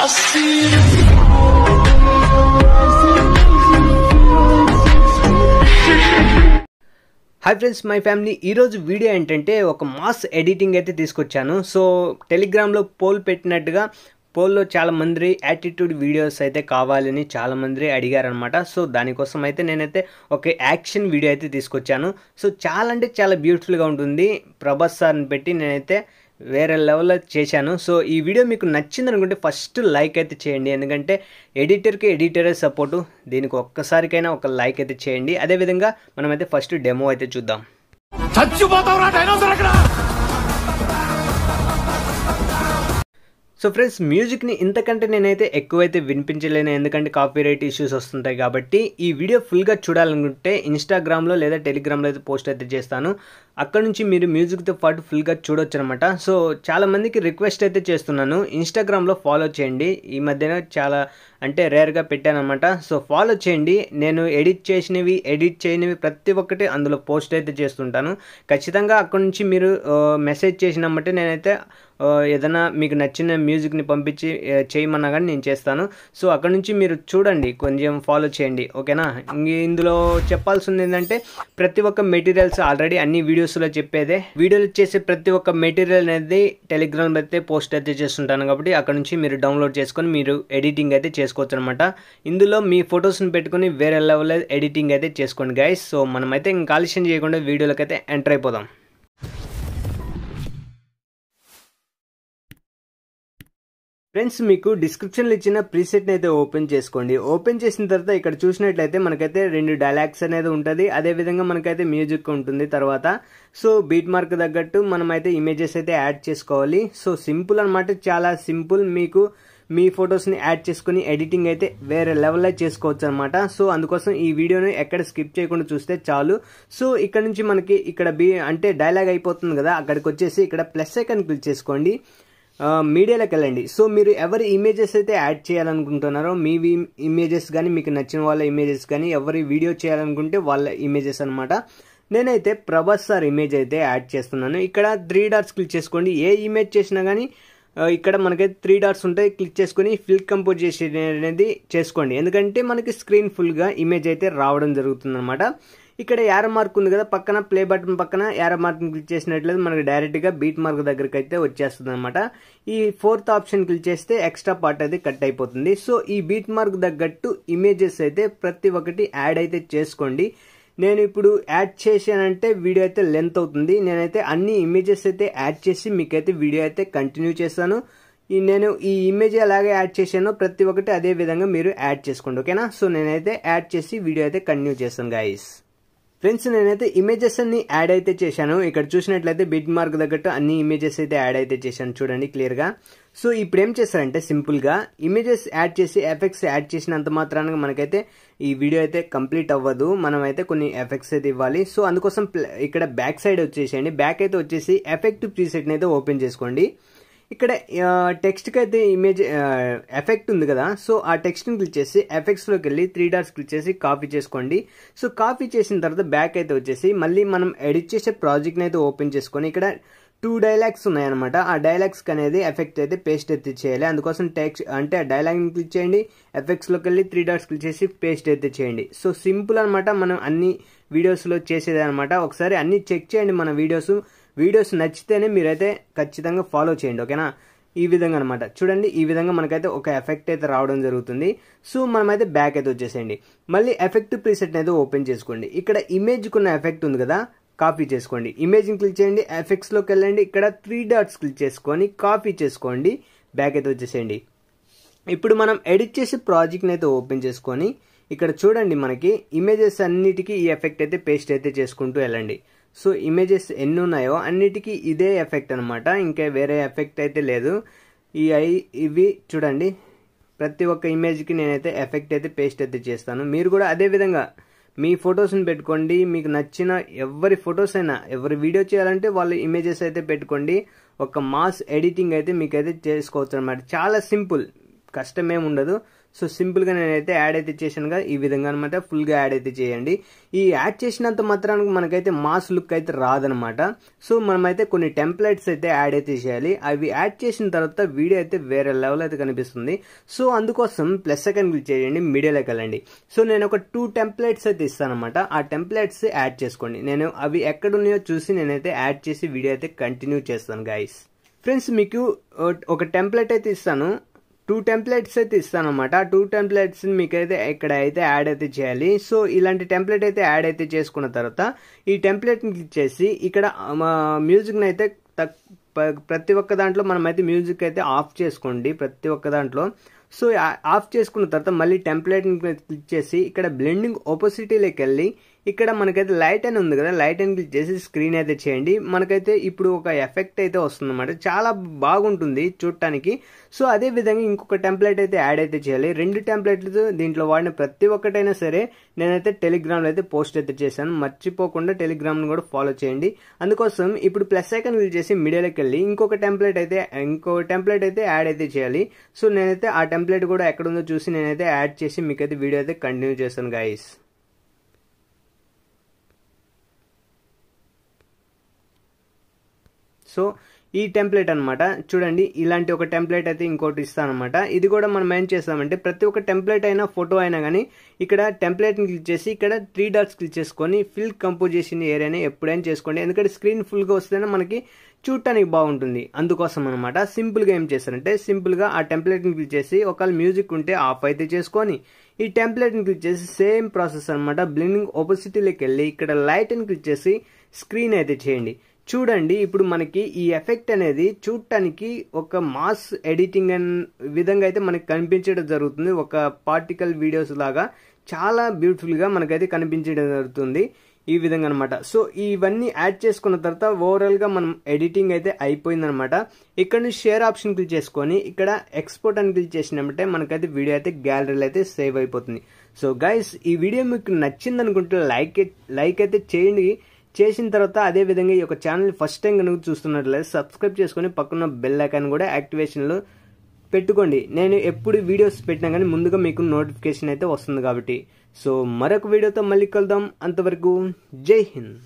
Hi friends, my family. ఈరోజు video ఏంటంటే ఒక మాస్ ఎడిటింగ్ అయితే తీసుకొచ్చాను. సో టెలిగ్రామ్లో పోల్ పెట్టినట్టుగా పోల్లో చాలామంది యాటిట్యూడ్ వీడియోస్ అయితే కావాలని చాలామంది అడిగారనమాట. సో దానికోసం అయితే నేనైతే ఒక యాక్షన్ వీడియో అయితే తీసుకొచ్చాను. సో చాలా అంటే చాలా బ్యూటిఫుల్గా ఉంటుంది. ప్రభాస్ సార్ని పెట్టి నేనైతే వేరే లెవెల్లో చేశాను. సో ఈ వీడియో మీకు నచ్చింది అనుకుంటే ఫస్ట్ లైక్ అయితే చేయండి, ఎందుకంటే ఎడిటర్కి ఎడిటరే సపోర్టు. దీనికి ఒక్కసారికైనా ఒక లైక్ అయితే చేయండి. అదేవిధంగా మనమైతే ఫస్ట్ డెమో అయితే చూద్దాం. సో ఫ్రెండ్స్, మ్యూజిక్ని ఇంతకంటే నేనైతే ఎక్కువైతే వినిపించలేను, ఎందుకంటే కాపీరైట్ ఇష్యూస్ వస్తుంటాయి. కాబట్టి ఈ వీడియో ఫుల్గా చూడాలనుకుంటే ఇన్స్టాగ్రామ్లో లేదా టెలిగ్రామ్లో అయితే పోస్ట్ అయితే చేస్తాను. అక్కడ నుంచి మీరు మ్యూజిక్తో పాటు ఫుల్గా చూడొచ్చు అనమాట. సో చాలామందికి రిక్వెస్ట్ అయితే చేస్తున్నాను, ఇన్స్టాగ్రామ్లో ఫాలో చేయండి. ఈ మధ్యన చాలా అంటే రేర్గా పెట్టానమాట. సో ఫాలో చేయండి. నేను ఎడిట్ చేయనివి ప్రతి ఒక్కటి అందులో పోస్ట్ అయితే చేస్తుంటాను. ఖచ్చితంగా అక్కడ నుంచి మీరు మెసేజ్ చేసినామంటే నేనైతే ఏదైనా మీకు నచ్చిన మ్యూజిక్ని పంపించి చేయమన్నా కానీ నేను చేస్తాను. సో అక్కడ నుంచి మీరు చూడండి, కొంచెం ఫాలో చేయండి, ఓకేనా. ఇందులో చెప్పాల్సింది ఏంటంటే ప్రతి ఒక్క మెటీరియల్స్ ఆల్రెడీ అన్ని వీడియోస్లో చెప్పేదే. వీడియోలు చేసే ప్రతి ఒక్క మెటీరియల్ అనేది టెలిగ్రామ్లో అయితే పోస్ట్ అయితే చేస్తుంటాను. కాబట్టి అక్కడ నుంచి మీరు డౌన్లోడ్ చేసుకొని మీరు ఎడిటింగ్ అయితే చేసుకోవచ్చు అనమాట. ఇందులో మీ ఫొటోస్ని పెట్టుకొని వేరే లెవెల్లో ఎడిటింగ్ అయితే చేసుకోండి గైస్. సో మనమైతే ఇంకా ఆలస్యం చేయకుండా వీడియోలోకి అయితే ఎంటర్ అయిపోదాం. ఫ్రెండ్స్, మీకు డిస్క్రిప్షన్లో ఇచ్చిన ప్రీసెట్ని అయితే ఓపెన్ చేసుకోండి. ఓపెన్ చేసిన తర్వాత ఇక్కడ చూసినట్లయితే మనకైతే 2 డైలాగ్స్ అనేది ఉంటుంది. అదేవిధంగా మనకైతే మ్యూజిక్ ఉంటుంది. తర్వాత సో బీట్ మార్క్ తగ్గట్టు మనమైతే ఇమేజెస్ అయితే యాడ్ చేసుకోవాలి. సో సింపుల్ అనమాట, చాలా సింపుల్. మీకు మీ ఫొటోస్ని యాడ్ చేసుకుని ఎడిటింగ్ అయితే వేరే లెవెల్లో చేసుకోవచ్చు అనమాట. సో అందుకోసం ఈ వీడియోని ఎక్కడ స్కిప్ చేయకుండా చూస్తే చాలు. సో ఇక్కడ నుంచి మనకి ఇక్కడ అంటే డైలాగ్ అయిపోతుంది కదా, అక్కడికి వచ్చేసి ఇక్కడ ప్లస్ ఐకాన్ క్లిక్ చేసుకోండి. మీడియాలోకి వెళ్ళండి. సో మీరు ఎవరి ఇమేజెస్ అయితే యాడ్ చేయాలనుకుంటున్నారో మీ ఇమేజెస్ కానీ మీకు నచ్చిన వాళ్ళ ఇమేజెస్ కానీ ఎవరి వీడియో చేయాలనుకుంటే వాళ్ళ ఇమేజెస్ అనమాట. నేనైతే ప్రభాస్ సార్ ఇమేజ్ అయితే యాడ్ చేస్తున్నాను. ఇక్కడ 3 డాట్స్ క్లిక్ చేసుకోండి. ఏ ఇమేజ్ చేసినా కానీ ఇక్కడ మనకైతే 3 డాట్స్ ఉంటాయి. క్లిక్ చేసుకుని ఫిల్ కంపోజిషన్ అనేది చేసుకోండి, ఎందుకంటే మనకి స్క్రీన్ ఫుల్గా ఇమేజ్ అయితే రావడం జరుగుతుంది అనమాట. ఇక్కడ యారో మార్క్ ఉంది కదా, పక్కన ప్లే బటన్ పక్కన యారో మార్క్ని క్లిక్ చేసినట్లయితే మనకి డైరెక్ట్గా బీట్ మార్క్ దగ్గరికి అయితే వచ్చేస్తుంది అనమాట. ఈ 4th ఆప్షన్ క్లిక్ చేస్తే ఎక్స్ట్రా పార్ట్ అయితే కట్ అయిపోతుంది. సో ఈ బీట్ మార్క్ తగ్గట్టు ఇమేజెస్ అయితే ప్రతి ఒక్కటి యాడ్ అయితే చేసుకోండి. నేను ఇప్పుడు యాడ్ చేశానంటే వీడియో అయితే లెంత్ అవుతుంది. నేనైతే అన్ని ఇమేజెస్ అయితే యాడ్ చేసి మీకైతే వీడియో అయితే కంటిన్యూ చేస్తాను. నేను ఈ ఇమేజ్ అలాగే యాడ్ చేశాను, ప్రతి ఒక్కటి అదే విధంగా మీరు యాడ్ చేసుకోండి, ఓకేనా. సో నేనైతే యాడ్ చేసి వీడియో అయితే కంటిన్యూ చేస్తాను గైస్. ఫ్రెండ్స్, నేనైతే ఇమేజెస్ అన్ని యాడ్ అయితే చేశాను. ఇక్కడ చూసినట్లయితే బిట్ మార్క్ తగ్గట్టు అన్ని ఇమేజెస్ అయితే యాడ్ అయితే చేశాను, చూడండి క్లియర్గా. సో ఇప్పుడు ఏం చేస్తారంటే సింపుల్గా ఇమేజెస్ యాడ్ చేసి ఎఫెక్ట్స్ యాడ్ చేసినంత మాత్రాన మనకైతే ఈ వీడియో అయితే కంప్లీట్ అవ్వదు. మనం అయితే కొన్ని ఎఫెక్ట్స్ అయితే ఇవ్వాలి. సో అందుకోసం ఇక్కడ బ్యాక్ సైడ్ వచ్చేసేయండి. బ్యాక్ అయితే వచ్చేసి ఎఫెక్ట్ ప్రీసెట్ని అయితే ఓపెన్ చేసుకోండి. ఇక్కడ టెక్స్ట్కి అయితే ఇమేజ్ ఎఫెక్ట్ ఉంది కదా, సో ఆ టెక్స్ట్ని క్లిక్ చేసి ఎఫెక్ట్స్లోకి వెళ్ళి 3 డాట్స్ క్లిక్ చేసి కాపీ చేసుకోండి. సో కాపీ చేసిన తర్వాత బ్యాక్ అయితే వచ్చేసి మళ్ళీ మనం ఎడిట్ చేసే ప్రాజెక్ట్ని అయితే ఓపెన్ చేసుకొని ఇక్కడ 2 డైలాగ్స్ ఉన్నాయన్నమాట. ఆ డైలాగ్స్కి అనేది ఎఫెక్ట్ అయితే పేస్ట్ అయితే చేయాలి. అందుకోసం టెక్స్ట్ అంటే డైలాగ్ని క్లిక్ చేయండి, ఎఫెక్ట్స్లోకి వెళ్ళి 3 డాట్స్ క్లిక్ చేసి పేస్ట్ అయితే చేయండి. సో సింపుల్ అనమాట, మనం అన్ని వీడియోస్లో చేసేది అనమాట. ఒకసారి అన్ని చెక్ చేయండి మన వీడియోస్ నచ్చితేనే మీరైతే ఖచ్చితంగా ఫాలో చేయండి, ఓకేనా. ఈ విధంగా అనమాట, చూడండి ఈ విధంగా మనకైతే ఒక ఎఫెక్ట్ అయితే రావడం జరుగుతుంది. సో మనమైతే బ్యాక్ అయితే వచ్చేసేయండి. మళ్ళీ ఎఫెక్ట్ ప్రీసెట్ని అయితే ఓపెన్ చేసుకోండి. ఇక్కడ ఇమేజ్కున్న ఎఫెక్ట్ ఉంది కదా, కాపీ చేసుకోండి. ఇమేజ్ని క్లిక్ చేయండి, ఎఫెక్ట్స్లోకి వెళ్ళండి, ఇక్కడ 3 డాట్స్ క్లిక్ చేసుకొని కాపీ చేసుకోండి, బ్యాక్ అయితే వచ్చేసేయండి. ఇప్పుడు మనం ఎడిట్ చేసే ప్రాజెక్ట్ని అయితే ఓపెన్ చేసుకొని ఇక్కడ చూడండి మనకి ఇమేజెస్ అన్నిటికీ ఈ ఎఫెక్ట్ అయితే పేస్ట్ అయితే చేసుకుంటూ వెళ్ళండి. సో ఇమేజెస్ ఎన్ని ఉన్నాయో అన్నిటికీ ఇదే ఎఫెక్ట్ అనమాట, ఇంకా వేరే ఎఫెక్ట్ అయితే లేదు. ఇవి చూడండి, ప్రతి ఒక్క ఇమేజ్కి నేనైతే ఎఫెక్ట్ అయితే పేస్ట్ అయితే చేస్తాను. మీరు కూడా అదే విధంగా మీ ఫొటోస్ని పెట్టుకోండి. మీకు నచ్చిన ఎవరి ఫొటోస్ అయినా ఎవరి వీడియో చేయాలంటే వాళ్ళ ఇమేజెస్ అయితే పెట్టుకోండి. ఒక మాస్ ఎడిటింగ్ అయితే మీకైతే చేసుకోవచ్చు అనమాట. చాలా సింపుల్, కష్టమేమి ఉండదు. సో సింపుల్గా నేనైతే యాడ్ అయితే చేశాను కదా, ఈ విధంగా అనమాట ఫుల్గా యాడ్ అయితే చేయండి. ఈ యాడ్ చేసినంత మాత్రానికి మనకైతే మాస్ లుక్ అయితే రాదనమాట. సో మనమైతే కొన్ని టెంప్లెట్స్ అయితే యాడ్ అయితే చేయాలి. అవి యాడ్ చేసిన తర్వాత వీడియో అయితే వేరే లెవెల్ అయితే కనిపిస్తుంది. సో అందుకోసం ప్లస్ సెకండ్ క్లిక్ చేయండి, మీడియాలోకి వెళ్ళండి. సో నేను ఒక 2 టెంప్లెట్స్ అయితే ఇస్తాను అనమాట. ఆ టెంప్లెట్స్ యాడ్ చేసుకోండి. నేను అవి ఎక్కడున్నాయో చూసి నేనైతే యాడ్ చేసి వీడియో అయితే కంటిన్యూ చేస్తాను గైస్. ఫ్రెండ్స్ మీకు ఒక టెంప్లెట్ అయితే ఇస్తాను, 2 టెంప్లెట్స్ అయితే ఇస్తాను అనమాట. ఆ 2 టెంప్లెట్స్ మీకైతే ఇక్కడ అయితే యాడ్ అయితే చేయాలి. సో ఇలాంటి టెంప్లెట్ అయితే యాడ్ అయితే చేసుకున్న తర్వాత ఈ టెంప్లెట్ని క్లిక్ చేసి ఇక్కడ మ్యూజిక్ని అయితే ప్రతి ఒక్క దాంట్లో మనమైతే మ్యూజిక్ అయితే ఆఫ్ చేసుకోండి ప్రతి ఒక్క దాంట్లో. సో ఆఫ్ చేసుకున్న తర్వాత మళ్ళీ టెంప్లెట్ని క్లిక్ చేసి ఇక్కడ బ్లెండింగ్ ఓపోసిటీలోకి వెళ్ళి ఇక్కడ మనకైతే లైట్ అని ఉంది కదా, లైట్ అని క్లిక్ చేసి స్క్రీన్ అయితే చేయండి. మనకైతే ఇప్పుడు ఒక ఎఫెక్ట్ అయితే వస్తుంది అన్నమాట, చాలా బాగుంటుంది చూడటానికి. సో అదే విధంగా ఇంకొక టెంప్లెట్ అయితే యాడ్ అయితే చేయాలి. 2 టెంప్లెట్లు దీంట్లో వాడిన ప్రతి ఒక్కటైనా సరే నేనైతే టెలిగ్రామ్లో అయితే పోస్ట్ అయితే చేశాను. మర్చిపోకుండా టెలిగ్రామ్ను కూడా ఫాలో చేయండి. అందుకోసం ఇప్పుడు ప్లస్ ఐకాన్ క్లిక్ చేసి మీడియాలోకి వెళ్ళి ఇంకొక టెంప్లెట్ అయితే యాడ్ అయితే చేయాలి. సో నేనైతే ఆ టెంప్లెట్ కూడా ఎక్కడుందో చూసి నేనైతే యాడ్ చేసి మీకైతే వీడియో అయితే కంటిన్యూ చేస్తాను గైస్. సో ఈ టెంప్లెట్ అనమాట చూడండి, ఇలాంటి ఒక టెంప్లెట్ అయితే ఇంకోటి ఇస్తానమాట. ఇది కూడా మనం ఏం చేస్తామంటే ప్రతి ఒక్క టెంప్లెట్ అయినా ఫోటో అయినా కానీ ఇక్కడ టెంప్లెట్ని క్లిక్ చేసి ఇక్కడ 3 డాట్స్ క్లిక్ చేసుకొని ఫిల్ కంపోజిషన్ ఏరియాని ఎప్పుడైనా చేసుకోండి. ఎందుకంటే స్క్రీన్ ఫుల్గా వస్తేనే మనకి చూడటానికి బాగుంటుంది. అందుకోసం అనమాట సింపుల్గా ఏం చేస్తారంటే సింపుల్గా ఆ టెంప్లెట్ని క్లిక్ చేసి ఒకవేళ మ్యూజిక్ ఉంటే ఆఫ్ అయితే చేసుకొని ఈ టెంప్లెట్ని క్లిక్ చేసి సేమ్ ప్రాసెస్ అనమాట బ్లెండింగ్ ఓపోసిటీలోకి వెళ్ళి ఇక్కడ లైట్ అని క్లిక్ చేసి స్క్రీన్ అయితే చేయండి. చూడండి ఇప్పుడు మనకి ఈ ఎఫెక్ట్ అనేది చూడటానికి ఒక మాస్ ఎడిటింగ్ విధంగా అయితే మనకి కనిపించడం జరుగుతుంది. ఒక పార్టికల్ వీడియోస్ లాగా చాలా బ్యూటిఫుల్గా మనకైతే కనిపించడం జరుగుతుంది ఈ విధంగా అనమాట. సో ఇవన్నీ యాడ్ చేసుకున్న తర్వాత ఓవరాల్గా మనం ఎడిటింగ్ అయితే అయిపోయిందనమాట. ఇక్కడ నుంచి షేర్ ఆప్షన్ క్లిక్ చేసుకొని ఇక్కడ ఎక్స్పోర్ట్ అని క్లిక్ చేసినట్టే మనకైతే వీడియో అయితే గ్యాలరీలో అయితే సేవ్ అయిపోతుంది. సో గైస్ ఈ వీడియో మీకు నచ్చింది అనుకుంటే లైక్ అయితే చేయండి. చేసిన తర్వాత అదే విధంగా ఈ యొక్క ఛానల్ ఫస్ట్ టైం కనుక చూస్తున్నట్లయితే సబ్స్క్రైబ్ చేసుకొని పక్కన బెల్ ఐకాన్ కూడా యాక్టివేషన్లో పెట్టుకోండి. నేను ఎప్పుడు వీడియోస్ పెట్టినా కానీ ముందుగా మీకు నోటిఫికేషన్ అయితే వస్తుంది కాబట్టి. సో మరొక వీడియోతో మళ్ళీ కలుద్దాం. అంతవరకు జై హింద్.